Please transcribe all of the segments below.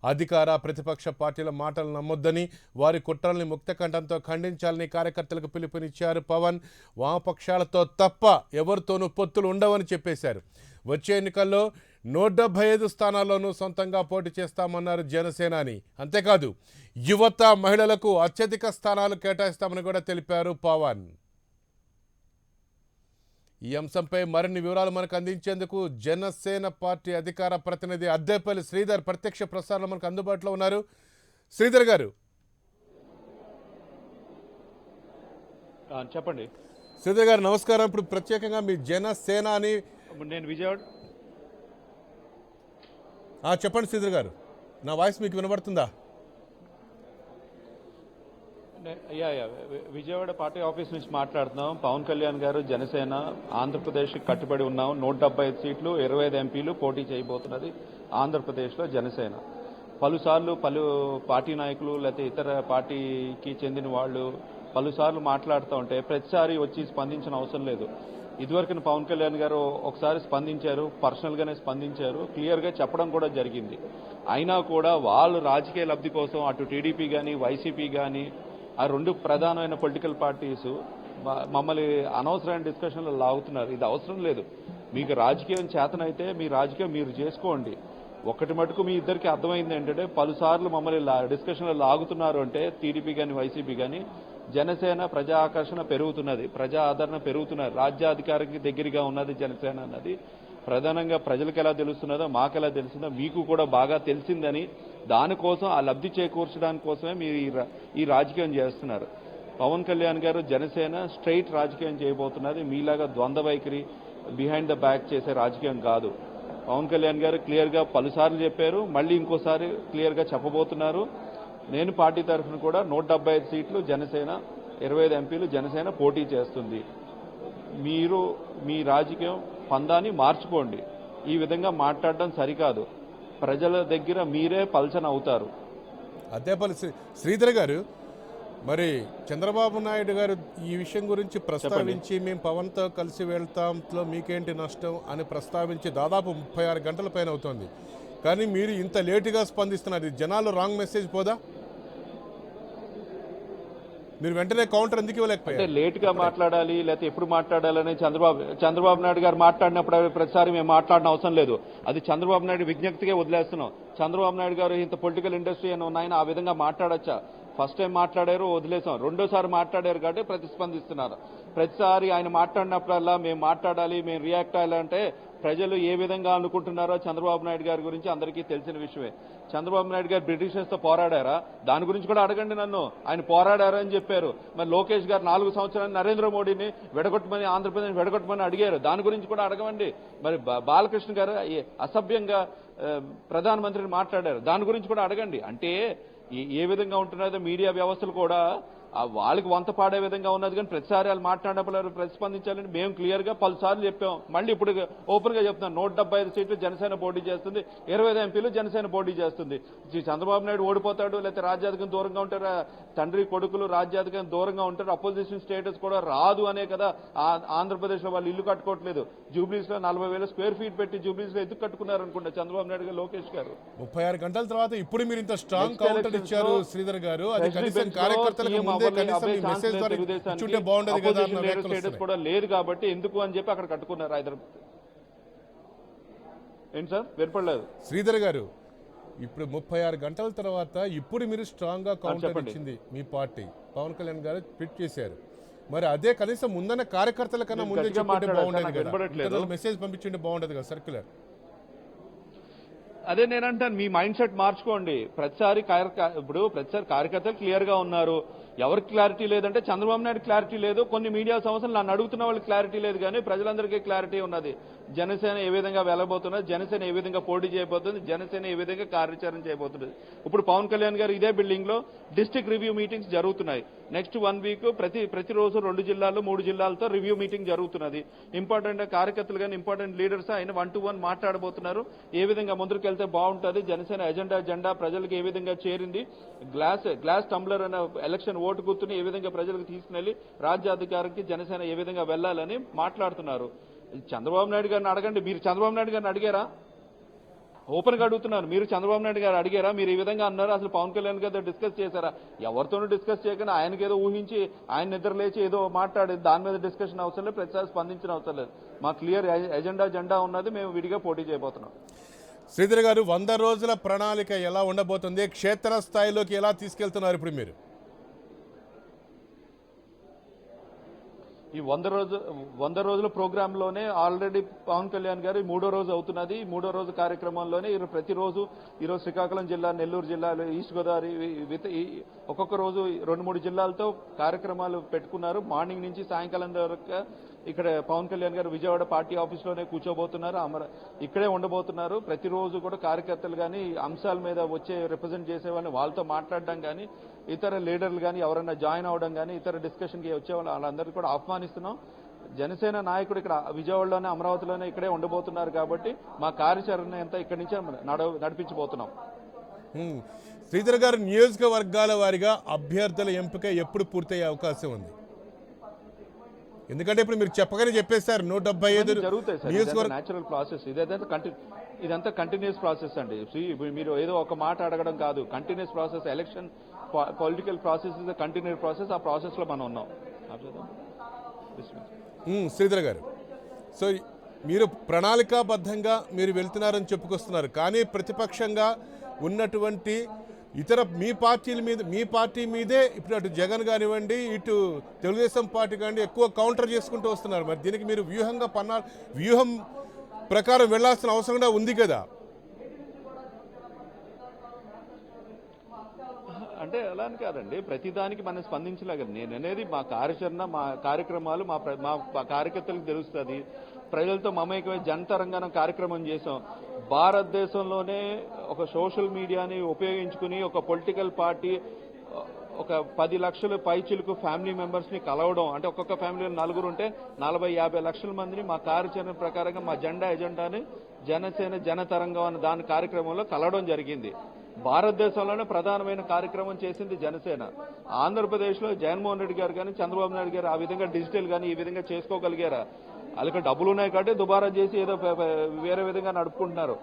అధికార ప్రతిపక్ష పార్టీల మాటలు నమ్మొద్దని, వారి కుట్రల్ని ముక్తకంఠంతో ఖండించాలని కార్యకర్తలకు పిలుపునిచ్చారు పవన్. వామపక్షాలతో తప్ప ఎవరితోనూ పొత్తులు ఉండవని చెప్పేశారు. వచ్చే ఎన్నికల్లో 175 స్థానాల్లోనూ సొంతంగా పోటీ చేస్తామన్నారు జనసేనాని. అంతేకాదు యువత, మహిళలకు అత్యధిక స్థానాలు కేటాయిస్తామని కూడా తెలిపారు పవన్. ఈ అంశంపై మరిన్ని వివరాలు మనకు అందించేందుకు జనసేన పార్టీ అధికార ప్రతినిధి అద్దేపల్లి శ్రీధర్ ప్రత్యక్ష ప్రసారంలో మనకు అందుబాటులో ఉన్నారు. శ్రీధర్ గారు చెప్పండి. శ్రీధర్ గారు నమస్కారం. ఇప్పుడు ప్రత్యేకంగా మీ జనసేన అని నేను విజయవాడ చెప్పండి శ్రీధర్ గారు, నా వాయిస్ మీకు వినబడుతుందా? విజయవాడ పార్టీ ఆఫీస్ నుంచి మాట్లాడుతున్నాం. పవన్ కళ్యాణ్ గారు జనసేన ఆంధ్రప్రదేశ్కి కట్టుబడి ఉన్నాం. 175 సీట్లు 25 ఎంపీలు పోటీ చేయబోతున్నది ఆంధ్రప్రదేశ్లో జనసేన. పలుసార్లు పలు పార్టీ నాయకులు లేకపోతే ఇతర పార్టీకి చెందిన వాళ్ళు పలుసార్లు మాట్లాడుతూ ఉంటే ప్రతిసారి వచ్చి స్పందించిన అవసరం లేదు. ఇదివరకు పవన్ కళ్యాణ్ గారు ఒకసారి స్పందించారు, పర్సనల్గానే స్పందించారు, క్లియర్గా చెప్పడం కూడా జరిగింది. అయినా కూడా వాళ్ళు రాజకీయ లబ్ధి కోసం అటు టీడీపీ కానీ వైసీపీ కానీ ఆ రెండు ప్రధానమైన పొలిటికల్ పార్టీస్ మమ్మల్ని అనవసరమైన డిస్కషన్లో లాగుతున్నారు. ఇది అవసరం లేదు. మీకు రాజకీయం చేతనైతే మీ రాజకీయం మీరు చేసుకోండి. ఒకటి మటుకు మీ ఇద్దరికి అర్థమైంది ఏంటంటే పలుసార్లు మమ్మల్ని డిస్కషన్లో లాగుతున్నారు అంటే టీడీపీ కానీ వైసీపీ కానీ జనసేన ప్రజా ఆకర్షణ పెరుగుతున్నది, ప్రజా ఆదరణ పెరుగుతున్నది, రాజ్యాధికారికి దగ్గరగా ఉన్నది జనసేన అన్నది ప్రధానంగా ప్రజలకు ఎలా తెలుస్తున్నదో మాకు ఎలా తెలుస్తుందో మీకు కూడా బాగా తెలిసిందని దానికోసం ఆ లబ్ధి చేకూర్చడానికి కోసమే మీరు ఈ రాజకీయం చేస్తున్నారు. పవన్ కళ్యాణ్ గారు జనసేన స్ట్రైట్ రాజకీయం చేయబోతున్నది. మీలాగా ద్వంద్వ వైఖరి బిహైండ్ ద బ్యాక్ చేసే రాజకీయం కాదు. పవన్ కళ్యాణ్ గారు క్లియర్గా పలుసార్లు చెప్పారు, మళ్ళీ ఇంకోసారి క్లియర్గా చెప్పబోతున్నారు. నేను పార్టీ తరఫున కూడా 175 సీట్లు జనసేన, 25 ఎంపీలు జనసేన పోటీ చేస్తుంది. మీరు మీ రాజకీయం పందాన్ని మార్చుకోండి. ఈ విధంగా మాట్లాడడం సరికాదు. ప్రజల దగ్గర మీరే పల్చన అవుతారు. అద్దేపల్లి శ్రీధర్ గారు, మరి చంద్రబాబు నాయుడు గారు ఈ విషయం గురించి ప్రస్తావించి మేము పవన్తో కలిసి వెళ్తాంలో మీకేంటి నష్టం అని ప్రస్తావించి దాదాపు 36 గంటల పైన అవుతోంది. కానీ మీరు ఇంత లేటుగా స్పందిస్తున్నారు. జనాలు రాంగ్ మెసేజ్ పోదా? మీరు వెంటనే కౌంటర్ ఎందుకు ఇవ్వలేకపోయారు? అంటే లేటుగా మాట్లాడాలి లేకపోతే ఎప్పుడు మాట్లాడాలని చంద్రబాబు నాయుడు గారు మాట్లాడినప్పుడు ప్రతిసారి మేము మాట్లాడిన అవసరం లేదు. అది చంద్రబాబు నాయుడు విజ్ఞప్తిగా వదిలేస్తున్నాం. చంద్రబాబు నాయుడు గారు ఇంత పొలిటికల్ ఇండస్ట్రీ అని ఉన్నాయని ఆ విధంగా మాట్లాడచ్చా? ఫస్ట్ టైం మాట్లాడారు, వదిలేసాం. రెండోసారి మాట్లాడారు కాబట్టి ప్రతిస్పందిస్తున్నారు. ప్రతిసారి ఆయన మాట్లాడినప్పుడల్లా మేము మాట్లాడాలి, మేము రియాక్ట్ అవ్వాలంటే ప్రజలు ఏ విధంగా అనుకుంటున్నారో చంద్రబాబు నాయుడు గారి గురించి అందరికీ తెలిసిన విషయమే. చంద్రబాబు నాయుడు గారు బ్రిటిషర్స్తో పోరాడారా? దాని గురించి కూడా అడగండి నన్ను. ఆయన పోరాడారని చెప్పారు. మరి లోకేష్ గారు 4 సంవత్సరాలు నరేంద్ర మోడీని విడగొట్టమని, ఆంధ్రప్రదేశ్ విడగొట్టమని అడిగారు. దాని గురించి కూడా అడగండి. మరి బాలకృష్ణ గారు అసభ్యంగా ప్రధానమంత్రిని మాట్లాడారు. దాని గురించి కూడా అడగండి. అంటే ఏ విధంగా ఉంటున్నదో మీడియా వ్యవస్థలు కూడా వాళ్ళకి వంత పాడే విధంగా ఉన్నది. కానీ ప్రతిసారి వాళ్ళు మాట్లాడినప్పుడు ప్రతిస్పందించాలని మేము క్లియర్గా పలుసార్లు చెప్పాం. మళ్ళీ ఇప్పుడు ఓపెన్ గా చెప్తున్నాం. 175 సీట్లు జనసేన పోటీ చేస్తుంది, 25 ఎంపీలు జనసేన పోటీ చేస్తుంది. చంద్రబాబు నాయుడు ఓడిపోతాడు, లేకపోతే రాజ్యాధికారం దూరంగా ఉంటారు, తండ్రి కొడుకులు రాజ్యాధికారం దూరంగా ఉంటారు, అపోజిషన్ స్టేటస్ కూడా రాదు అనే కదా ఆంధ్రప్రదేశ్ లో వాళ్ళు ఇల్లు కట్టుకోవట్లేదు. జూబ్లీస్ లో 40,000 స్క్వేర్ ఫీట్ పెట్టి జూబ్లీస్ లో ఎందుకు కట్టుకున్నారు అనుకుంటా చంద్రబాబు నాయుడు గారు, లోకేష్ గారు. 36 గంటల తర్వాత ఇప్పుడు మీరు ఇంత స్ట్రాంగ్ కౌంటర్ ఇచ్చారు శ్రీధర్ గారు. అది కనీసం కార్యకర్తలకు స్టేటస్ కూడా లేదు కాబట్టి ఎందుకు అని చెప్పి అక్కడ కట్టుకున్నారు. హైదరాబాద్ ఏంటి సార్ వినపడలేదు శ్రీధర్ గారు. ఇప్పుడు 36 గంటల తర్వాత ఇప్పుడు మీరు స్ట్రాంగ్ గా కౌంటర్ ఇచ్చింది మీ పార్టీ. పవన్ కళ్యాణ్ గారు ట్వీట్ చేశారు. మరి అదే కనీసం ముందన్న కార్యకర్తల కన్నా ముందే చెప్పుంటే బాగుండేది కదా, మెసేజ్ పంపించుంటే బాగుండేది కదా సర్క్యులర్. అదే నేనంటాను, మీ మైండ్ సెట్ మార్చుకోండి. ప్రతిసారి కార్యకర్తలు క్లియర్ గా ఉన్నారు. ఎవరికి క్లారిటీ లేదంటే చంద్రబాబు నాయుడు క్లారిటీ లేదు, కొన్ని మీడియా సంస్థలు నన్ను అడుగుతున్న వాళ్ళకి క్లారిటీ లేదు, కానీ ప్రజలందరికీ క్లారిటీ ఉన్నది. జనసేన ఏ విధంగా వెళ్ళబోతున్నది, జనసేన ఏ విధంగా పోటీ చేయబోతుంది, జనసేన ఏ విధంగా కార్యాచరణ చేయబోతుంది. ఇప్పుడు పవన్ కళ్యాణ్ గారు ఇదే బిల్డింగ్ లో డిస్ట్రిక్ట్ రివ్యూ మీటింగ్స్ జరుగుతున్నాయి. నెక్స్ట్ 1 వీక్ ప్రతిరోజు 2 జిల్లాలు 3 జిల్లాలతో రివ్యూ మీటింగ్ జరుగుతున్నది. ఇంపార్టెంట్ కార్యకర్తలు కానీ ఇంపార్టెంట్ లీడర్స్ ఆయన 1-to-1 మాట్లాడబోతున్నారు. ఏ విధంగా ముందుకెళ్తే బాగుంటుంది, జనసేన ఎజెండా ప్రజలకు ఏ విధంగా చేరింది, గ్లాస్ టంబ్లర్ అనే ఎలక్షన్ ఓటు గుర్తుని ఏ విధంగా ప్రజలకు తీసుకుని రాజ్యాధికారికి జనసేన ఏ విధంగా వెళ్లాలని మాట్లాడుతున్నారు. చంద్రబాబు నాయుడు గారిని అడగండి. మీరు చంద్రబాబు నాయుడు గారిని అడిగారా? ఓపెన్ గా అడుగుతున్నారు. మీరు చంద్రబాబు నాయుడు గారు అడిగారా? మీరు ఈ విధంగా అన్నారు, అసలు పవన్ కళ్యాణ్ గారితో డిస్కస్ చేశారా? ఎవరితోనూ డిస్కస్ చేయకుండా ఆయనకి ఏదో ఊహించి ఆయన నిద్ర లేచి ఏదో మాట్లాడి దాని మీద డిస్కషన్ అవసరం లేదు, ప్రతిసారి స్పందించిన అవసరం లేదు. మా క్లియర్ ఎజెండా ఉన్నది, మేము విడిగా పోటీ చేయబోతున్నాం. శ్రీధర్ గారు, 100 రోజుల ప్రణాళిక ఎలా ఉండబోతుంది? క్షేత్రస్థాయిలోకి ఎలా తీసుకెళ్తున్నారు ఇప్పుడు మీరు? ఈ 100 రోజుల ప్రోగ్రామ్ లోనే ఆల్రెడీ పవన్ కళ్యాణ్ గారు 3వ రోజు అవుతున్నది. 3వ రోజు కార్యక్రమంలోనే ప్రతిరోజు ఈరోజు శ్రీకాకుళం జిల్లా, నెల్లూరు జిల్లాలో, ఈస్ట్ గోదావరి, ఒక్కొక్క రోజు 2-3 జిల్లాలతో కార్యక్రమాలు పెట్టుకున్నారు. మార్నింగ్ నుంచి సాయంకాలం వరకు ఇక్కడ పవన్ కళ్యాణ్ గారు విజయవాడ పార్టీ ఆఫీస్లోనే కూర్చోబోతున్నారు, ఇక్కడే ఉండబోతున్నారు. ప్రతిరోజు కూడా కార్యకర్తలు కానీ అంశాల మీద వచ్చే రిప్రజెంట్ చేసే వాళ్ళని వాళ్ళతో మాట్లాడడం కానీ, ఇతర లీడర్లు కానీ ఎవరైనా జాయిన్ అవడం కానీ, ఇతర డిస్కషన్కి వచ్చే వాళ్ళందరికీ కూడా ఆహ్వానిస్తున్నాం. జనసేన నాయకుడు ఇక్కడ విజయవాడలోనే, అమరావతిలోనే ఇక్కడే ఉండబోతున్నారు కాబట్టి మా కార్యాచరణ అంతా ఇక్కడి నుంచే నడిపించబోతున్నాం. శ్రీధర్ గారు, నియోజకవర్గాల వారిగా అభ్యర్థుల ఎంపిక ఎప్పుడు పూర్తయ్యే అవకాశం ఉంది? ఎందుకంటే ఇప్పుడు మీరు చెప్పగానే చెప్పేశారు 175 జరుగుతాయి. న్యాచురల్ ప్రాసెస్ ఇదంతా కంటిన్యూస్ ప్రాసెస్ అండి. మీరు ఏదో ఒక మాట అడగడం కాదు, continuous process. Election political process is continuous process. ఆ ప్రాసెస్ లో మనం ఉన్నాం. శ్రీధర్ గారు, సో మీరు ప్రణాళికాబద్ధంగా మీరు వెళ్తున్నారని చెప్పుకొస్తున్నారు, కానీ ప్రతిపక్షంగా ఉన్నటువంటి ఇతర మీ పార్టీ మీదే ఇప్పుడు అటు జగన్ కానివ్వండి, ఇటు తెలుగుదేశం పార్టీ కానివ్వండి ఎక్కువ కౌంటర్ చేసుకుంటూ వస్తున్నారు. మరి దీనికి మీరు వ్యూహం ప్రకారం వెళ్లాల్సిన అవసరం కూడా ఉంది కదా? అంటే అలా అని కాదండి, ప్రతిదానికి మనం స్పందించలేక నేను అనేది మా కార్యాచరణ, మా కార్యక్రమాలు మా కార్యకర్తలకు తెలుస్తుంది. ప్రజలతో మమేకమై జనతరంగాన కార్యక్రమం చేశాం. భారతదేశంలోనే ఒక సోషల్ మీడియాని ఉపయోగించుకుని ఒక పొలిటికల్ పార్టీ ఒక 10 లక్షల పైచిలకు ఫ్యామిలీ మెంబర్స్ ని కలవడం, అంటే ఒక్కొక్క ఫ్యామిలీలో 4 ఉంటే 40-50 లక్షల మందిని మా కార్యాచరణ ప్రకారంగా మా ఎజెండాని జనసేన జనతరంగం అనే దాని కార్యక్రమంలో కలవడం జరిగింది. భారతదేశంలోనే ప్రధానమైన కార్యక్రమం చేసింది జనసేన. ఆంధ్రప్రదేశ్లో జగన్మోహన్ రెడ్డి గారు కానీ, చంద్రబాబు నాయుడు గారు ఆ విధంగా డిజిటల్ కానీ ఈ విధంగా చేసుకోగలిగారా? వాళ్ళకి డబ్బులు ఉన్నాయి కాబట్టి దుబారా చేసి ఏదో వేరే విధంగా నడుపుకుంటున్నారు.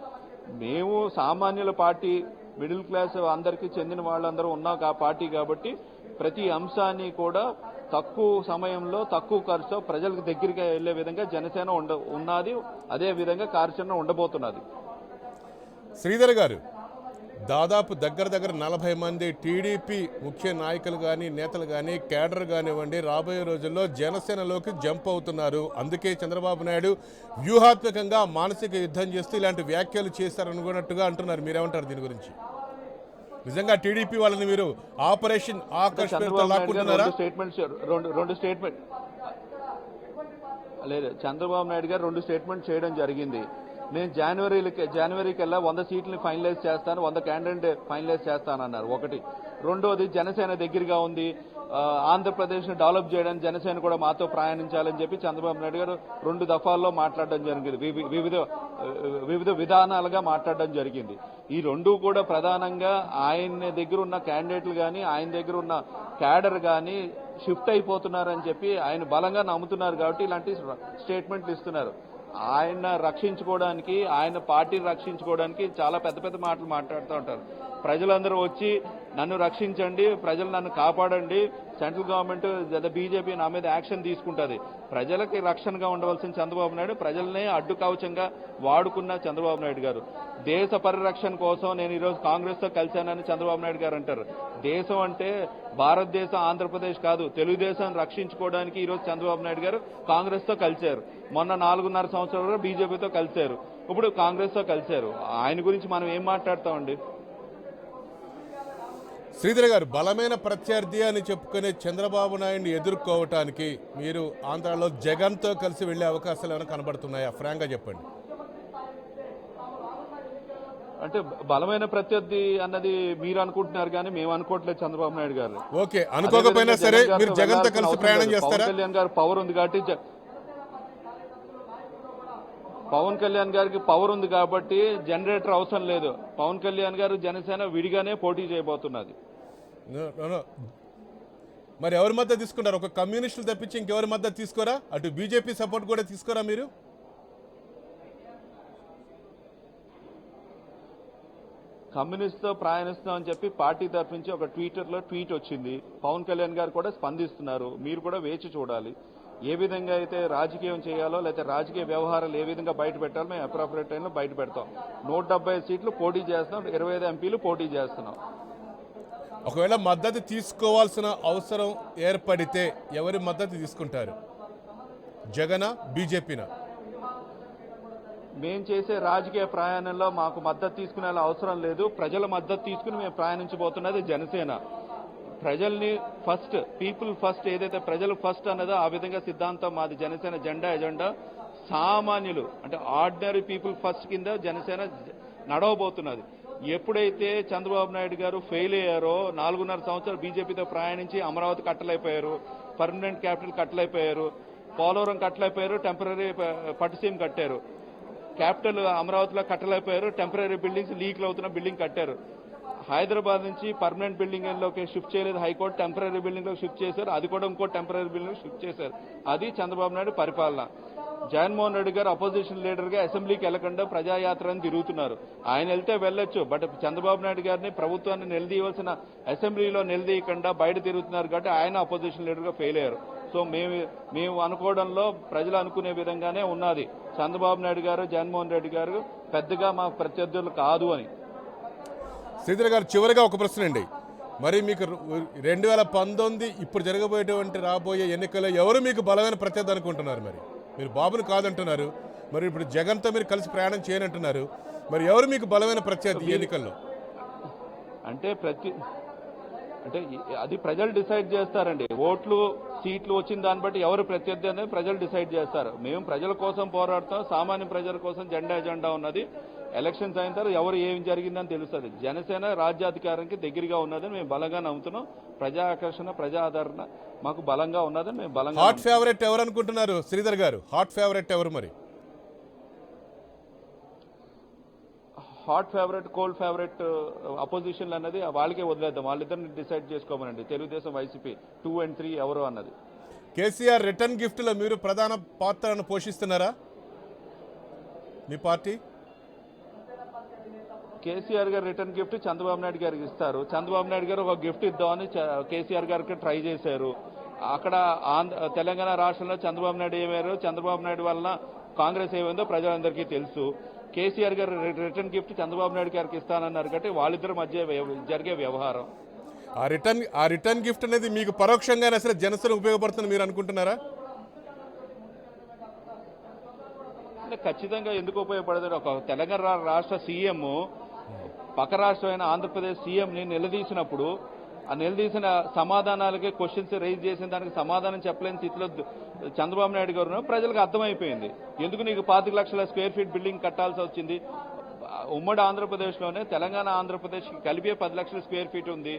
మేము సామాన్యుల పార్టీ, మిడిల్ క్లాస్ అందరికీ చెందిన వాళ్ళందరూ ఉన్నాం ఆ పార్టీ కాబట్టి ప్రతి అంశాన్ని కూడా తక్కువ సమయంలో తక్కువ ఖర్చుతో ప్రజలకు దగ్గరికి వెళ్లే విధంగా జనసేన ఉన్నది. అదే విధంగా కార్యాచరణ ఉండబోతున్నది. శ్రీధర్ గారు, దాదాపు దగ్గర 40 మంది టీడీపీ ముఖ్య నాయకులు కానీ, నేతలు కానీ, కేడర్ కానివ్వండి రాబోయే రోజుల్లో జనసేనలోకి జంప్ అవుతున్నారు. అందుకే చంద్రబాబు నాయుడు వ్యూహాత్మకంగా మానసిక యుద్ధం చేస్తూ ఇలాంటి వ్యాఖ్యలు చేశారనుకున్నట్టుగా అంటున్నారు. మీరేమంటారు దీని గురించి? నిజంగా టీడీపీ వాళ్ళని మీరు ఆపరేషన్ ఆకర్ష్ లాక్కుంటున్నారా? రెండు స్టేట్మెంట్ లేదు, చంద్రబాబు నాయుడు గారు 2 స్టేట్మెంట్ చేయడం జరిగింది. నేను జనవరికి 100 సీట్లని ఫైనలైజ్ చేస్తాను, 100 క్యాండిడేట్ ఫైనలైజ్ చేస్తానన్నారు. ఒకటి. రెండోది, జనసేన దగ్గరగా ఉంది, ఆంధ్రప్రదేశ్ ని డెవలప్ చేయడానికి జనసేన కూడా మాతో ప్రయాణించాలని చెప్పి చంద్రబాబు నాయుడు గారు 2 దఫాల్లో మాట్లాడడం జరిగింది. వివిధ విధానాలుగా మాట్లాడడం జరిగింది. ఈ 2 కూడా ప్రధానంగా ఆయన దగ్గర ఉన్న క్యాండిడేట్లు కానీ, ఆయన దగ్గర ఉన్న క్యాడర్ కానీ షిఫ్ట్ అయిపోతున్నారని చెప్పి ఆయన బలంగా నమ్ముతున్నారు కాబట్టి ఇలాంటి స్టేట్మెంట్లు ఇస్తున్నారు. ఆయన రక్షించుకోవడానికి, ఆయన పార్టీని రక్షించుకోవడానికి చాలా పెద్ద మాటలు మాట్లాడుతూ ఉంటారు. ప్రజలందరూ వచ్చి నన్ను రక్షించండి, ప్రజలు నన్ను కాపాడండి, సెంట్రల్ గవర్నమెంట్ లేదా బీజేపీ నా మీద యాక్షన్ తీసుకుంటుంది. ప్రజలకి రక్షణగా ఉండవలసిన చంద్రబాబు నాయుడు ప్రజలనే అడ్డు కవచంగా వాడుకున్న చంద్రబాబు నాయుడు గారు. దేశ పరిరక్షణ కోసం నేను ఈరోజు కాంగ్రెస్ తో కలిశానని చంద్రబాబు నాయుడు గారు అంటారు. దేశం అంటే భారతదేశం, ఆంధ్రప్రదేశ్ కాదు, తెలుగుదేశం రక్షించుకోవడానికి ఈరోజు చంద్రబాబు నాయుడు గారు కాంగ్రెస్ తో కలిశారు. మొన్న 4.5 సంవత్సరాలు బీజేపీతో కలిశారు, ఇప్పుడు కాంగ్రెస్ తో కలిశారు. ఆయన గురించి మనం ఏం మాట్లాడతామండి? శ్రీధర్ గారు, బలమైన ప్రత్యర్థి అని చెప్పుకునే చంద్రబాబు నాయుడిని ఎదుర్కోవటానికి మీరు ఆంధ్రాలో జగన్తో కలిసి వెళ్లే అవకాశాలు ఏమైనా కనబడుతున్నాయా? ఫ్రాంక్గా చెప్పండి. అంటే బలమైన ప్రత్యర్థి అన్నది మీరు అనుకుంటున్నారు కానీ మేము అనుకోవట్లేదు. చంద్రబాబు నాయుడు గారు ఓకే అనుకోకపోయినా సరే మీరు జగన్తో కలిసి ప్రయాణం చేస్తారా? పవన్ కళ్యాణ్ గారు పవర్ ఉంది కాబట్టి, పవన్ కళ్యాణ్ గారికి పవర్ ఉంది కాబట్టి జనరేటర్ అవసరం లేదు. పవన్ కళ్యాణ్ గారు జనసేన విడిగానే పోటీ చేయబోతున్నది. మరి ఎవరి మద్దతు తీసుకుంటారు? ఒక కమ్యూనిస్టులు తప్పించి ఇంకెవరి మద్దతు తీసుకోరా? అటు బీజేపీ సపోర్ట్ కూడా తీసుకోరా మీరు? కమ్యూనిస్ట్తో ప్రయాణిస్తున్నాం అని చెప్పి పార్టీ తరఫు నుంచి ఒక ట్విట్టర్లో ట్వీట్ వచ్చింది. పవన్ కళ్యాణ్ గారు కూడా స్పందిస్తున్నారు. మీరు కూడా వేచి చూడాలి. ఏ విధంగా అయితే రాజకీయం చేయాలో లేకపోతే రాజకీయ వ్యవహారాలు ఏ విధంగా బయట పెట్టాలో మేము అప్రాపరేట్ టైంలో బయట పెడతాం. 175 సీట్లు పోటీ చేస్తున్నాం, 25 ఎంపీలు పోటీ చేస్తున్నాం. ఒకవేళ మద్దతు తీసుకోవాల్సిన అవసరం ఏర్పడితే ఎవరి మద్దతు తీసుకుంటారు? జగనా, బీజేపీనా? మేం చేసే రాజకీయ ప్రయాణంలో మాకు మద్దతు తీసుకునే అవసరం లేదు. ప్రజల మద్దతు తీసుకుని మేము ప్రయాణించబోతున్నది జనసేన. ప్రజల్ని ఫస్ట్, పీపుల్ ఫస్ట్, ఏదైతే ప్రజలు ఫస్ట్ అన్నదో ఆ విధంగా సిద్ధాంతం మాది. జనసేన జెండా ఎజెండా సామాన్యులు అంటే ఆర్డినరీ పీపుల్ ఫస్ట్ కింద జనసేన నడవబోతున్నది. ఎప్పుడైతే చంద్రబాబు నాయుడు గారు ఫెయిల్ అయ్యారో 4.5 సంవత్సరాలు బీజేపీతో ప్రయాణించి అమరావతి కట్టలైపోయారు, పర్మనెంట్ క్యాపిటల్ కట్టలైపోయారు, పోలవరం కట్టలైపోయారు, టెంపరీ పట్టుసీమ కట్టారు. క్యాపిటల్ అమరావతిలో కట్టలైపోయారు, టెంపరీ బిల్డింగ్స్ లీక్లు అవుతున్న బిల్డింగ్ కట్టారు. హైదరాబాద్ నుంచి పర్మనెంట్ బిల్డింగ్ లోకి షిఫ్ట్ చేయలేదు హైకోర్టు, టెంపరీ బిల్డింగ్ లో షిఫ్ట్ చేశారు. అది కూడా ఇంకో టెంపరీ బిల్డింగ్ షిఫ్ట్ చేశారు. అది చంద్రబాబు నాయుడు పరిపాలన. జగన్మోహన్ రెడ్డి గారు అపోజిషన్ లీడర్ గా అసెంబ్లీకి వెళ్లకుండా ప్రజాయాత్రని తిరుగుతున్నారు. ఆయన వెళ్తే వెళ్ళొచ్చు, బట్ చంద్రబాబు నాయుడు గారిని ప్రభుత్వాన్ని నిలదీయవలసిన అసెంబ్లీలో నిలదీయకుండా బయట తిరుగుతున్నారు కాబట్టి ఆయన అపోజిషన్ లీడర్ గా ఫెయిల్ అయ్యారు. సో మేము అనుకోవడంలో ప్రజలు అనుకునే విధంగానే ఉన్నది. చంద్రబాబు నాయుడు గారు, జగన్మోహన్ రెడ్డి గారు పెద్దగా మా ప్రత్యర్థులు కాదు అని. శ్రీధర్ గారు, చివరిగా ఒక ప్రశ్న అండి. మరి మీకు 2019 ఇప్పుడు జరగబోయేటువంటి రాబోయే ఎన్నికల్లో ఎవరు మీకు బలమైన ప్రత్యర్థి అనుకుంటున్నారు? మరి మీరు బాబును కాదంటున్నారు, మరి ఇప్పుడు జగన్తో మీరు కలిసి ప్రయాణం చేయనంటున్నారు. మరి ఎవరు మీకు బలమైన ప్రత్యర్థి ఎన్నికల్లో? అంటే అది ప్రజలు డిసైడ్ చేస్తారండి. ఓట్లు, సీట్లు వచ్చిన దాన్ని బట్టి ఎవరు ప్రత్యర్థి అనేది ప్రజలు డిసైడ్ చేస్తారు. మేము ప్రజల కోసం పోరాడతాం, సామాన్య ప్రజల కోసం ఎజెండా ఉన్నది. ఎలక్షన్స్ అయిన తర్వాత ఎవరు ఏం జరిగిందని తెలుస్తుంది. జనసేన రాజ్యాధికారానికి దగ్గరగా ఉన్నదని మేము బలంగా నమ్ముతున్నాం. ప్రజా ఆకర్షణ, ప్రజా ఆదరణ మాకు బలంగా ఉన్నదని మేము బలంగా. హాట్ ఫేవరెట్ ఎవరు అనుకుంటున్నారు శ్రీధర్ గారు? హాట్ ఫేవరెట్ ఎవరు? మరి hot favourite, cold favourite opposition అన్నది వాళ్ళకే వదిలేద్దాం. వాళ్ళిద్దరిని డిసైడ్ చేసుకోమనండి. తెలుగుదేశం, వైసీపీ 2 and 3 ఎవరు అన్నది. కేసీఆర్ రిటర్న్ గిఫ్ట్ లో మీరు ప్రధాన పాత్రను పోషిస్తున్నారా మీ పార్టీ? కేసీఆర్ గారు రిటర్న్ గిఫ్ట్ చంద్రబాబు నాయుడు గారికి ఇస్తారు. చంద్రబాబు నాయుడు గారు ఒక గిఫ్ట్ ఇద్దామని కేసీఆర్ గారికి ట్రై చేశారు. అక్కడ తెలంగాణ రాష్ట్రంలో చంద్రబాబు నాయుడు ఏమయ్యారు, చంద్రబాబు నాయుడు వలన కాంగ్రెస్ ఏమైందో ప్రజలందరికీ తెలుసు. కేసీఆర్ గారు రిటర్న్ గిఫ్ట్ చంద్రబాబు నాయుడు గారికి ఇస్తానన్నారు కాబట్టి వాళ్ళిద్దరి మధ్య జరిగే వ్యవహారం. ఆ రిటర్న్ గిఫ్ట్ అనేది మీకు పరోక్షంగానే అసలు జనసేన ఉపయోగపడుతుంది మీరు అనుకుంటున్నారా? అంటే ఖచ్చితంగా ఎందుకు ఉపయోగపడదు? ఒక తెలంగాణ రాష్ట్ర సీఎం పక్క రాష్ట్రమైన ఆంధ్రప్రదేశ్ సీఎంని నిలదీసినప్పుడు ఆ నిలదీసిన సమాధానాలకే క్వశ్చన్స్ రైజ్ చేసిన దానికి సమాధానం చెప్పలేని స్థితిలో చంద్రబాబు నాయుడు గారు ప్రజలకు అర్థమైపోయింది. ఎందుకు నీకు 25 లక్షల స్క్వేర్ ఫీట్ బిల్డింగ్ కట్టాల్సి వచ్చింది? ఉమ్మడి ఆంధ్రప్రదేశ్లోనే తెలంగాణ ఆంధ్రప్రదేశ్ కలిపే 10 లక్షల స్క్వేర్ ఫీట్ ఉంది.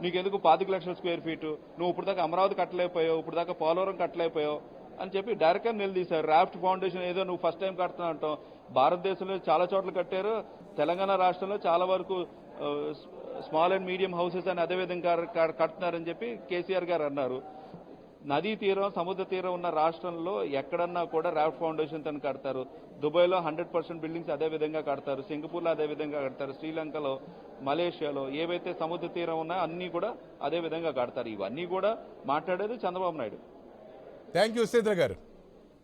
నీకెందుకు 25 లక్షల స్క్వేర్ ఫీటు? నువ్వు ఇప్పుడు దాకా అమరావతి కట్టలేకపోయావు, ఇప్పుడు దాకా పోలవరం కట్టలేకపోయావు అని చెప్పి డైరెక్ట్గా నిలదీశారు. రాఫ్ట్ ఫౌండేషన్ ఏదో నువ్వు ఫస్ట్ టైం కడుతున్నా అంటావు. భారతదేశంలో చాలా చోట్ల కట్టారు. తెలంగాణ రాష్ట్రంలో చాలా వరకు స్మాల్ అండ్ మీడియం హౌసెస్ అని అదేవిధంగా కడుతున్నారని చెప్పి కేసీఆర్ గారు అన్నారు. నదీ తీరం, సముద్ర తీరం ఉన్న రాష్ట్రంలో ఎక్కడన్నా కూడా రాఫ్ట్ ఫౌండేషన్ తను కడతారు. దుబాయ్లో 100% బిల్డింగ్స్ అదే విధంగా కడతారు. సింగపూర్లో అదే విధంగా కడతారు. శ్రీలంకలో, మలేషియాలో ఏవైతే సముద్ర తీరం ఉన్నాయో అన్నీ కూడా అదే విధంగా కడతారు. ఇవన్నీ కూడా మాట్లాడేది చంద్రబాబు నాయుడు. థ్యాంక్ యూ శ్రీధర్ గారు.